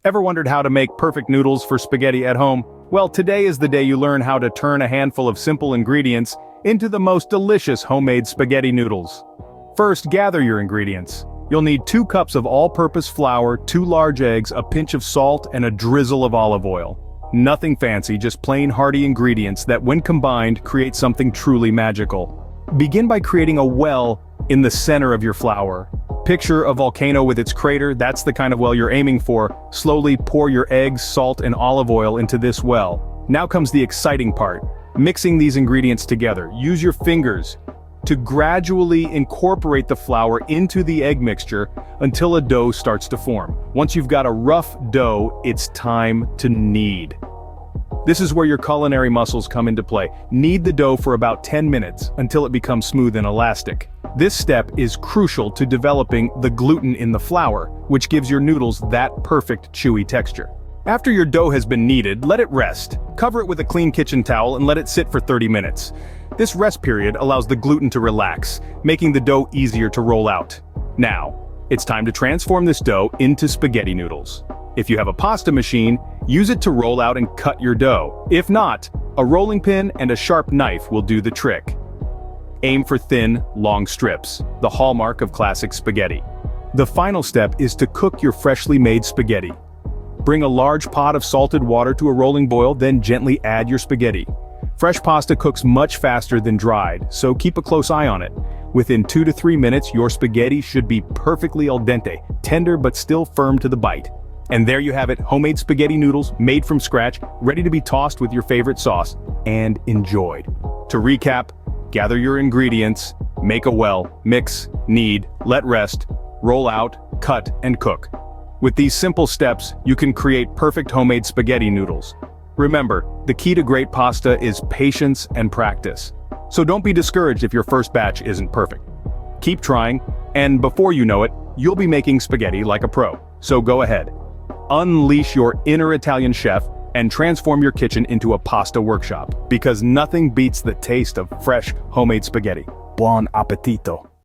Ever wondered how to make perfect noodles for spaghetti at home? Well, today is the day you learn how to turn a handful of simple ingredients into the most delicious homemade spaghetti noodles. First, gather your ingredients. You'll need 2 cups of all-purpose flour, 2 large eggs, a pinch of salt, and a drizzle of olive oil. Nothing fancy, just plain hearty ingredients that, when combined, create something truly magical. Begin by creating a well in the center of your flour. Picture a volcano with its crater. That's the kind of well you're aiming for. Slowly pour your eggs, salt, and olive oil into this well. Now comes the exciting part, mixing these ingredients together. Use your fingers to gradually incorporate the flour into the egg mixture until a dough starts to form. Once you've got a rough dough, it's time to knead. This is where your culinary muscles come into play. Knead the dough for about 10 minutes until it becomes smooth and elastic. This step is crucial to developing the gluten in the flour, which gives your noodles that perfect chewy texture. After your dough has been kneaded, let it rest. Cover it with a clean kitchen towel and let it sit for 30 minutes. This rest period allows the gluten to relax, making the dough easier to roll out. Now, it's time to transform this dough into spaghetti noodles. If you have a pasta machine, use it to roll out and cut your dough. If not, a rolling pin and a sharp knife will do the trick. Aim for thin, long strips, the hallmark of classic spaghetti. The final step is to cook your freshly made spaghetti. Bring a large pot of salted water to a rolling boil, then gently add your spaghetti. Fresh pasta cooks much faster than dried, so keep a close eye on it. Within 2 to 3 minutes, your spaghetti should be perfectly al dente, tender but still firm to the bite. And there you have it, homemade spaghetti noodles made from scratch, ready to be tossed with your favorite sauce and enjoyed. To recap, gather your ingredients, make a well, mix, knead, let rest, roll out, cut, and cook. With these simple steps, you can create perfect homemade spaghetti noodles. Remember, the key to great pasta is patience and practice. So don't be discouraged if your first batch isn't perfect. Keep trying, and before you know it, you'll be making spaghetti like a pro. So go ahead. Unleash your inner Italian chef and transform your kitchen into a pasta workshop, because nothing beats the taste of fresh, homemade spaghetti. Buon appetito!